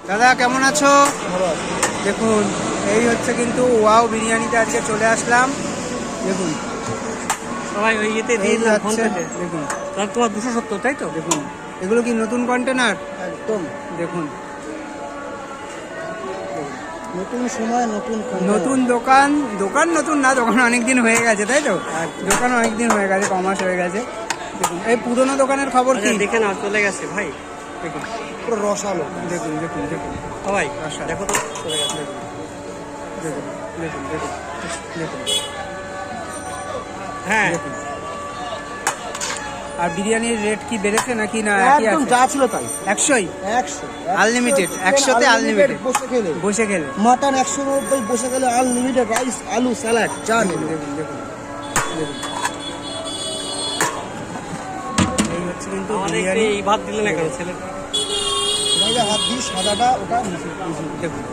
দাদা কেমন আছো? দেখুন এই হচ্ছে কিন্তু ওয়াও বিরিয়ানিতে আজকে চলে আসলাম। দেখুন সবাই ওই ইয়েতে দিয়ে এই দিলাম ফোন হচ্ছে, পেতে। দেখুন তার তোমার 270 তাই তো? দেখুন এগুলো কি নতুন কন্টেনার? একদম দেখুন নতুন সময় নতুন নতুন দোকান, দোকান নতুন না, দোকান অনেক দিন হয়ে গেছে তাই তো? দোকান অনেক দিন হয়ে গেছে, কমাস হয়ে গেছে। দেখুন এই পুরনো দোকানের খবর কি? আচ্ছা, দেখে না চলে গেছে ভাই। দেখুন পুরো রসালো। দেখুন দেখুন দেখুন সবাই আচ্ছা। দেখো তো চলে গেছে। দেখুন দেখুন দেখুন দেখুন হ্যাঁ দেখুন। আর বিরিয়ানির রেট কি বেড়েছে নাকি না একই একদম আছে? যা ছিল তাই 100ই 100 Unlimited, 100 তে unlimited। বসে খেলে বসে গেলে। মাটন 190 বসে গেলে আনলিমিটেড রাইস আলু স্যালাড চা দেখুন নেবে। দেখুন দেখুন দেখুন এই হচ্ছে কিন্তু আমাদের বিরিয়ানি। এই ভাত দিলে না কেন ছেলে? এটাকে হাত দিয়ে সাদাটা ওটা মিশিয়ে দেখুন